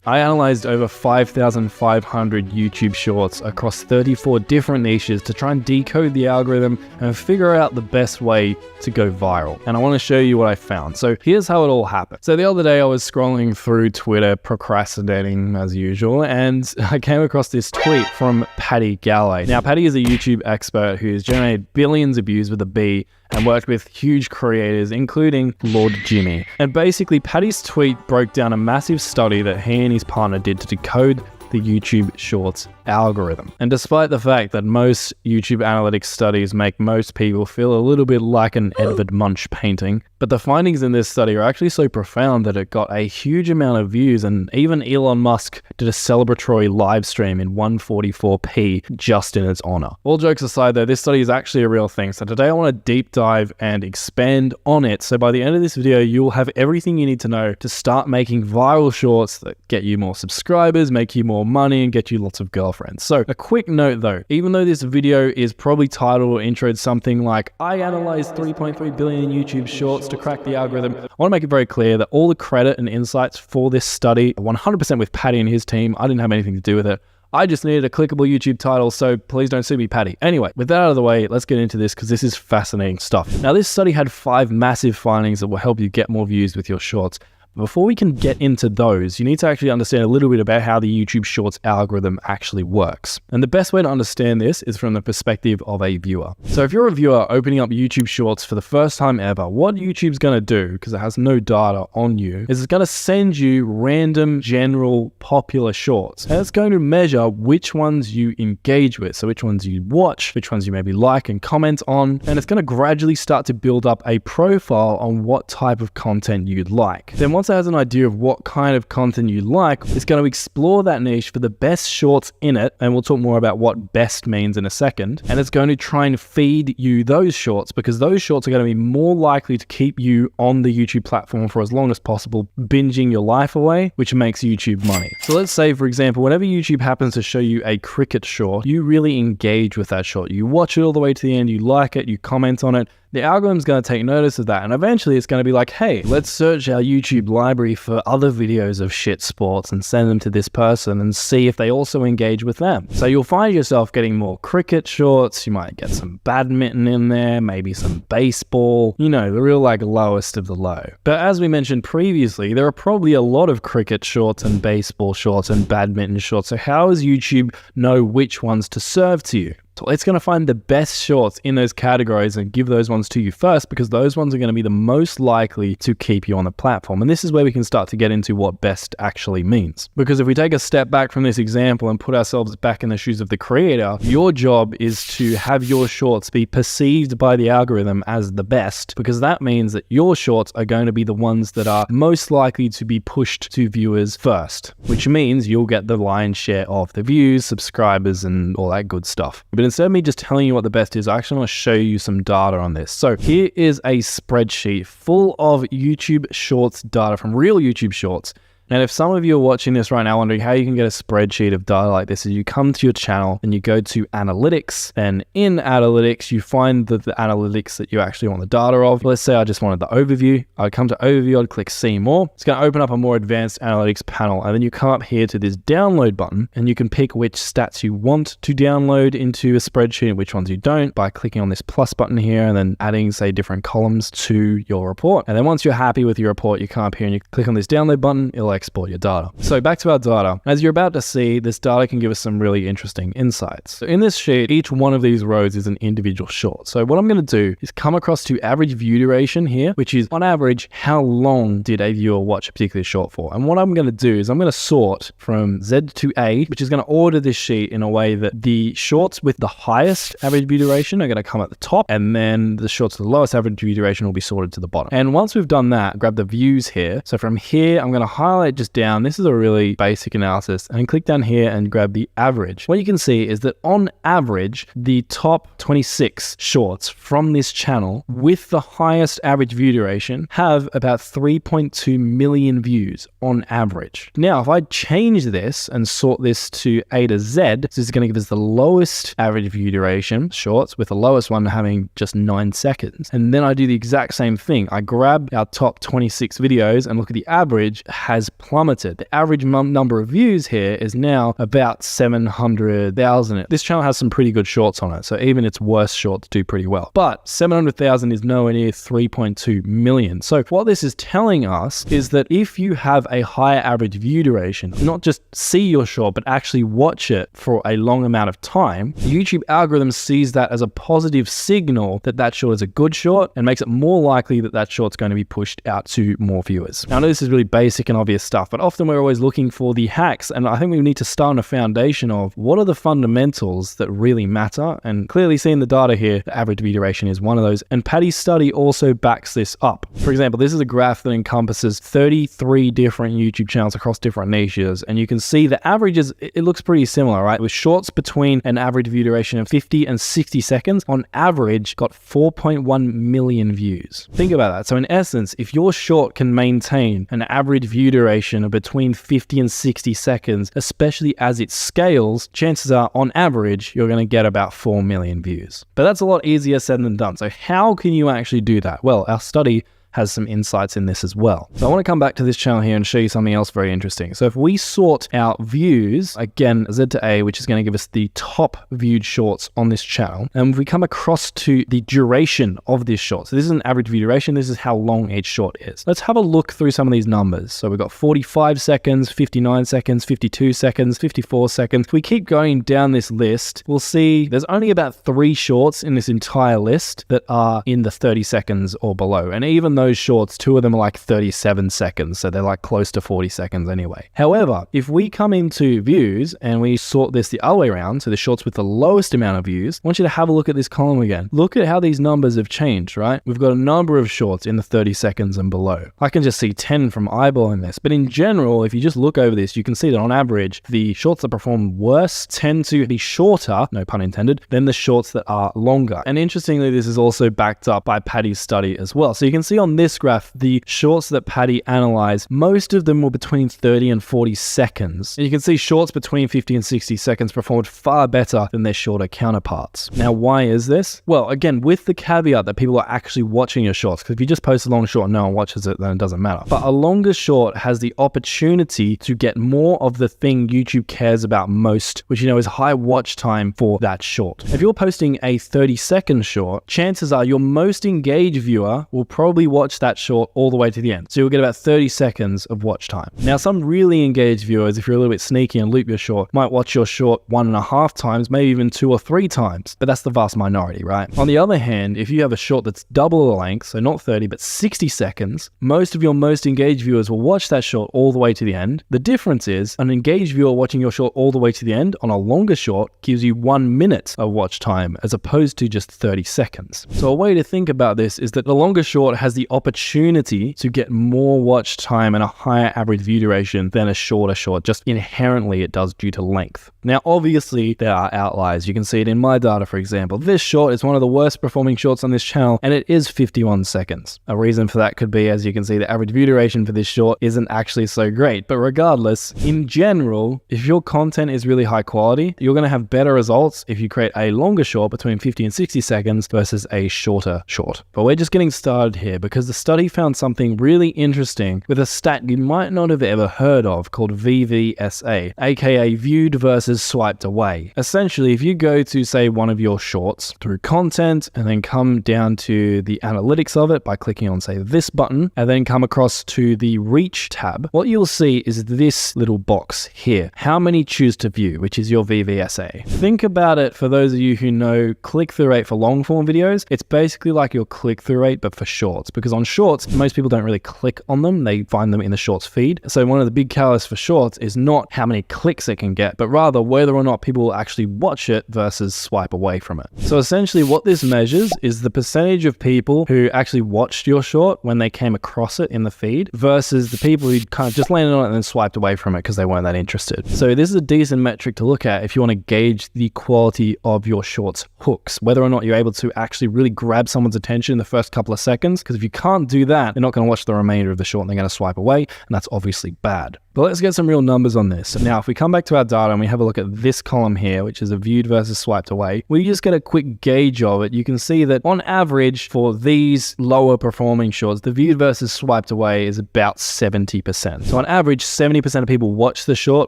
I analyzed over 5,500 YouTube shorts across 34 different niches to try and decode the algorithm and figure out the best way to go viral. And I want to show you what I found. So here's how it all happened. So the other day I was scrolling through Twitter, procrastinating as usual, and I came across this tweet from Paddy Galloway. Now, Paddy is a YouTube expert who's generated billions of views with a B and worked with huge creators, including Lord Jimmy. And basically, Paddy's tweet broke down a massive study that he and his partner did to decode the YouTube Shorts algorithm. And despite the fact that most YouTube analytics studies make most people feel a little bit like an Edvard Munch painting, but the findings in this study are actually so profound that it got a huge amount of views, and even Elon Musk did a celebratory live stream in 144p just in its honor. All jokes aside though, this study is actually a real thing, so today I want to deep dive and expand on it, so by the end of this video you'll have everything you need to know to start making viral shorts that get you more subscribers, make you more money, and get you lots of girlfriends. So a quick note though, even though this video is probably titled or introed something like I analyzed 3.3 billion YouTube shorts to crack the algorithm, I want to make it very clear that all the credit and insights for this study are 100% with Paddy and his team. I didn't have anything to do with it. I just needed a clickable YouTube title, so please don't sue me, Paddy. Anyway, with that out of the way, let's get into this because this is fascinating stuff. Now, this study had 5 massive findings that will help you get more views with your shorts. Before we can get into those, you need to actually understand a little bit about how the YouTube Shorts algorithm actually works. And the best way to understand this is from the perspective of a viewer. So if you're a viewer opening up YouTube Shorts for the first time ever, what YouTube's going to do, because it has no data on you, is it's going to send you random, general, popular shorts. And it's going to measure which ones you engage with. So which ones you watch, which ones you maybe like and comment on. And it's going to gradually start to build up a profile on what type of content you'd like. Then once it has an idea of what kind of content you like, it's going to explore that niche for the best shorts in it, and we'll talk more about what best means in a second, and it's going to try and feed you those shorts because those shorts are going to be more likely to keep you on the YouTube platform for as long as possible, binging your life away, which makes YouTube money. So let's say, for example, whenever YouTube happens to show you a cricket short, you really engage with that short. You watch it all the way to the end, you like it, you comment on it. The algorithm's going to take notice of that, and eventually it's going to be like, hey, let's search our YouTube library for other videos of shit sports and send them to this person and see if they also engage with them. So you'll find yourself getting more cricket shorts, you might get some badminton in there, maybe some baseball, you know, the real like lowest of the low. But as we mentioned previously, there are probably a lot of cricket shorts and baseball shorts and badminton shorts, so how does YouTube know which ones to serve to you? So it's going to find the best shorts in those categories and give those ones to you first because those ones are going to be the most likely to keep you on the platform. And this is where we can start to get into what best actually means. Because if we take a step back from this example and put ourselves back in the shoes of the creator, your job is to have your shorts be perceived by the algorithm as the best, because that means that your shorts are going to be the ones that are most likely to be pushed to viewers first, which means you'll get the lion's share of the views, subscribers, and all that good stuff. But instead of me just telling you what the best is, I actually want to show you some data on this. So here is a spreadsheet full of YouTube Shorts data from real YouTube Shorts. And if some of you are watching this right now wondering how you can get a spreadsheet of data like this, is you come to your channel and you go to analytics, and in analytics you find the analytics that you actually want the data of. Let's say I just wanted the overview. I'd come to overview, I'd click see more. It's going to open up a more advanced analytics panel, and then you come up here to this download button and you can pick which stats you want to download into a spreadsheet and which ones you don't by clicking on this plus button here and then adding, say, different columns to your report. And then once you're happy with your report, you come up here and you click on this download button, it'll export your data. So back to our data. As you're about to see, this data can give us some really interesting insights. So in this sheet, each one of these rows is an individual short. So what I'm going to do is come across to average view duration here, which is on average, how long did a viewer watch a particular short for? And what I'm going to do is I'm going to sort from Z to A, which is going to order this sheet in a way that the shorts with the highest average view duration are going to come at the top, and then the shorts with the lowest average view duration will be sorted to the bottom. And once we've done that, grab the views here. So from here, I'm going to highlight just down. This is a really basic analysis, and click down here and grab the average. What you can see is that on average, the top 26 shorts from this channel with the highest average view duration have about 3.2 million views on average. Now, if I change this and sort this to A to Z, this is going to give us the lowest average view duration shorts, with the lowest one having just 9 seconds. And then I do the exact same thing. I grab our top 26 videos and look at the average has plummeted. The average number of views here is now about 700,000. This channel has some pretty good shorts on it, so even its worst shorts do pretty well. But 700,000 is nowhere near 3.2 million. So what this is telling us is that if you have a higher average view duration, not just see your short, but actually watch it for a long amount of time, the YouTube algorithm sees that as a positive signal that that short is a good short and makes it more likely that that short's going to be pushed out to more viewers. Now, I know this is really basic and obvious stuff, but often we're always looking for the hacks, and I think we need to start on a foundation of what are the fundamentals that really matter. And clearly seeing the data here, the average view duration is one of those, and Paddy's study also backs this up. For example, this is a graph that encompasses 33 different YouTube channels across different niches, and you can see the averages, it looks pretty similar, right? With shorts between an average view duration of 50 and 60 seconds, on average got 4.1 million views. Think about that. So in essence, if your short can maintain an average view duration of between 50 and 60 seconds, especially as it scales, chances are on average, you're going to get about 4 million views. But that's a lot easier said than done. So how can you actually do that? Well, our study has some insights in this as well. So I want to come back to this channel here and show you something else very interesting. So if we sort our views, again, Z to A, which is going to give us the top viewed shorts on this channel, and if we come across to the duration of this short, so this is an average view duration, this is how long each short is. Let's have a look through some of these numbers. So we've got 45 seconds, 59 seconds, 52 seconds, 54 seconds. If we keep going down this list, we'll see there's only about 3 shorts in this entire list that are in the 30 seconds or below. And even those shorts, 2 of them are like 37 seconds, so they're like close to 40 seconds anyway. However, if we come into views and we sort this the other way around, so the shorts with the lowest amount of views, I want you to have a look at this column again. Look at how these numbers have changed, right? We've got a number of shorts in the 30 seconds and below. I can just see 10 from eyeballing this, but in general, if you just look over this, you can see that on average, the shorts that perform worse tend to be shorter, no pun intended, than the shorts that are longer. And interestingly, this is also backed up by Paddy's study as well. So you can see on this graph, the shorts that Paddy analyzed, most of them were between 30 and 40 seconds. And you can see shorts between 50 and 60 seconds performed far better than their shorter counterparts. Now, why is this? Well, again, with the caveat that people are actually watching your shorts, because if you just post a long short and no one watches it, then it doesn't matter. But a longer short has the opportunity to get more of the thing YouTube cares about most, which, you know, is high watch time for that short. If you're posting a 30-second short, chances are your most engaged viewer will probably watch that short all the way to the end. So you'll get about 30 seconds of watch time. Now, some really engaged viewers, if you're a little bit sneaky and loop your short, might watch your short 1.5 times, maybe even 2 or 3 times, but that's the vast minority, right? On the other hand, if you have a short that's double the length, so not 30, but 60 seconds, most of your most engaged viewers will watch that short all the way to the end. The difference is an engaged viewer watching your short all the way to the end on a longer short gives you 1 minute of watch time as opposed to just 30 seconds. So a way to think about this is that the longer short has the opportunity to get more watch time and a higher average view duration than a shorter short. Just inherently it does due to length. Now, obviously there are outliers. You can see it in my data, for example. This short is one of the worst performing shorts on this channel, and it is 51 seconds. A reason for that could be, as you can see, the average view duration for this short isn't actually so great. But regardless, in general, if your content is really high quality, you're going to have better results if you create a longer short between 50 and 60 seconds versus a shorter short. But we're just getting started here because the study found something really interesting with a stat you might not have ever heard of called VVSA, aka viewed versus swiped away. Essentially, if you go to, say, one of your shorts through content and then come down to the analytics of it by clicking on, say, this button, and then come across to the reach tab, what you'll see is this little box here. How many choose to view, which is your VVSA. Think about it, for those of you who know click-through rate for long form videos, it's basically like your click-through rate but for shorts, because on shorts, most people don't really click on them, they find them in the shorts feed. So one of the big catalysts for shorts is not how many clicks it can get, but rather whether or not people will actually watch it versus swipe away from it. So essentially what this measures is the percentage of people who actually watched your short when they came across it in the feed versus the people who kind of just landed on it and then swiped away from it because they weren't that interested. So this is a decent metric to look at if you want to gauge the quality of your shorts hooks, whether or not you're able to actually really grab someone's attention in the first couple of seconds, because if you can't do that, they're not going to watch the remainder of the short and they're going to swipe away, and that's obviously bad. But let's get some real numbers on this. Now, if we come back to our data and we have a look at this column here, which is a viewed versus swiped away, we just get a quick gauge of it. You can see that on average for these lower performing shorts, the viewed versus swiped away is about 70%. So on average, 70% of people watch the short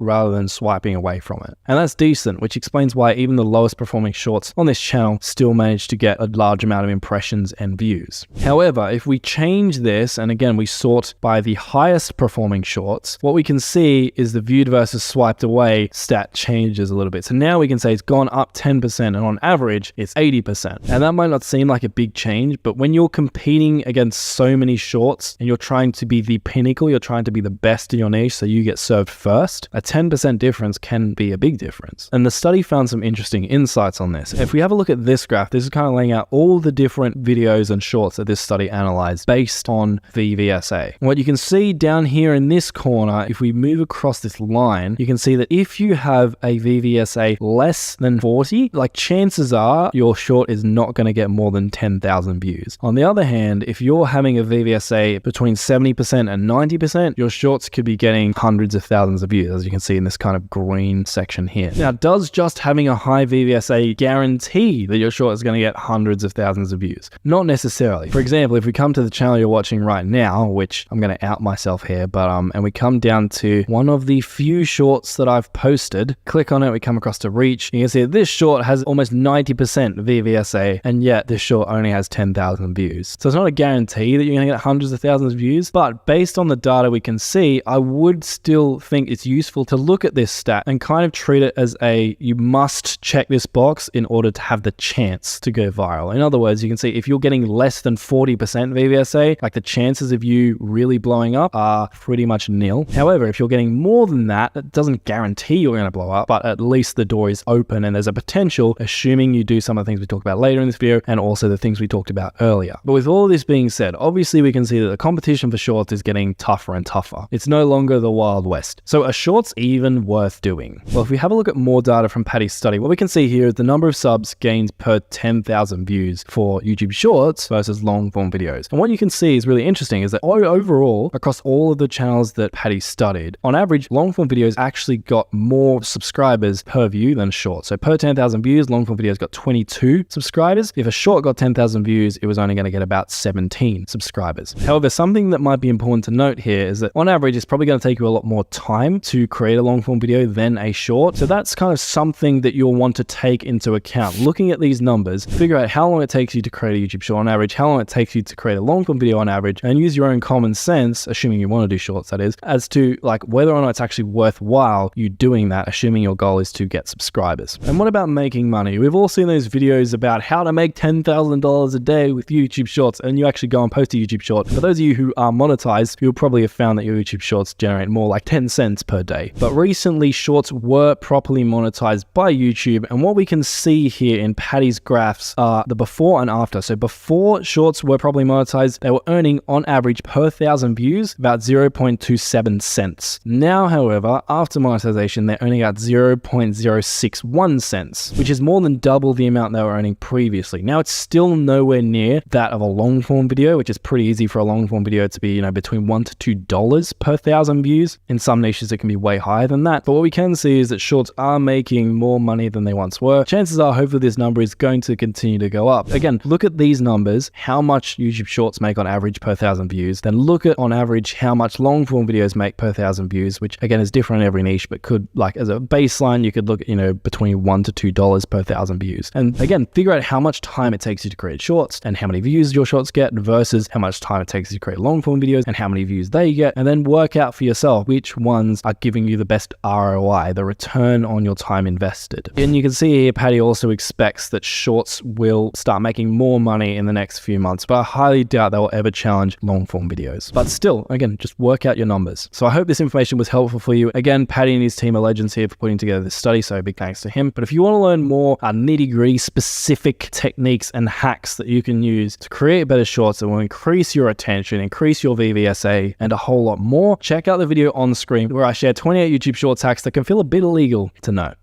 rather than swiping away from it. And that's decent, which explains why even the lowest performing shorts on this channel still manage to get a large amount of impressions and views. However, if we change this, and again, we sort by the highest performing shorts, what we can see is the viewed versus swiped away stat changes a little bit. So now we can say it's gone up 10%, and on average, it's 80%. And that might not seem like a big change, but when you're competing against so many shorts and you're trying to be the pinnacle, you're trying to be the best in your niche, so you get served first, a 10% difference can be a big difference. And the study found some interesting insights on this. If we have a look at this graph, this is kind of laying out all the different videos and shorts that this study analyzed based on VVSA. What you can see down here in this corner, if we move across this line, you can see that if you have a VVSA less than 40, like chances are your short is not going to get more than 10,000 views. On the other hand, if you're having a VVSA between 70% and 90%, your shorts could be getting hundreds of thousands of views, as you can see in this kind of green section here. Now, does just having a high VVSA guarantee that your short is going to get hundreds of thousands of views? Not necessarily. For example, if we come to the channel you're watching right now, which I'm going to out myself here, but and we come down to one of the few shorts that I've posted, click on it, we come across to reach, you can see that this short has almost 90% VVSA, and yet this short only has 10,000 views. So it's not a guarantee that you're going to get hundreds of thousands of views, but based on the data we can see, I would still think it's useful to look at this stat and kind of treat it as you must check this box in order to have the chance to go viral. In other words, you can see if you're getting less than 40% VVSA, like the chances of you really blowing up are pretty much nil. However, if you're getting more than that, it doesn't guarantee you're going to blow up, but at least the door is open and there's a potential, assuming you do some of the things we talked about later in this video and also the things we talked about earlier. But with all this being said, obviously we can see that the competition for shorts is getting tougher and tougher. It's no longer the Wild West. So are shorts even worth doing? Well, if we have a look at more data from Patty's study, what we can see here is the number of subs gained per 10,000 views for YouTube Shorts versus long form videos. And what you can see is really interesting is that overall, across all of the channels that Patty studied, on average, long form videos actually got more subscribers per view than short. So per 10,000 views, long form videos got 22 subscribers. If a short got 10,000 views, it was only going to get about 17 subscribers. However, something that might be important to note here is that on average, it's probably going to take you a lot more time to create a long form video than a short. So that's kind of something that you'll want to take into account. Looking at these numbers, figure out how long it takes you to create a YouTube short on average, how long it takes you to create a long form video on average, and use your own common sense, assuming you want to do shorts, that is, as to like whether or not it's actually worthwhile you doing that, assuming your goal is to get subscribers. And what about making money? We've all seen those videos about how to make $10,000 a day with YouTube Shorts, and you actually go and post a YouTube short. For those of you who are monetized, you'll probably have found that your YouTube Shorts generate more like 10 cents per day. But recently, shorts were properly monetized by YouTube, and what we can see here in Patty's graphs are the before and after. So before shorts were properly monetized, they were earning on average per 1,000 views about 0.27 cents. Now, however, after monetization, they're earning out 0.061 cents, which is more than double the amount they were earning previously. Now, it's still nowhere near that of a long form video, which is pretty easy for a long form video to be, between $1 to $2 per 1,000 views. In some niches, it can be way higher than that. But what we can see is that shorts are making more money than they once were. Chances are, hopefully, this number is going to continue to go up. Again, look at these numbers, how much YouTube Shorts make on average per 1,000 views. Then look at on average how much long form videos make per 1,000 views, which again is different in every niche, but could, like, as a baseline, you could look at, between $1 to $2 per 1,000 views. And again, figure out how much time it takes you to create shorts and how many views your shorts get versus how much time it takes you to create long form videos and how many views they get. And then work out for yourself which ones are giving you the best ROI, the return on your time invested. And you can see here, Patty also expects that shorts will start making more money in the next few months, but I highly doubt they will ever challenge long form videos. But still, again, just work out your numbers. So I hope this information was helpful for you. Again, Patty and his team are legends here for putting together this study, so big thanks to him. But if you want to learn more nitty-gritty specific techniques and hacks that you can use to create better shorts that will increase your attention, increase your VVSA, and a whole lot more, check out the video on screen where I share 28 YouTube Shorts hacks that can feel a bit illegal to know.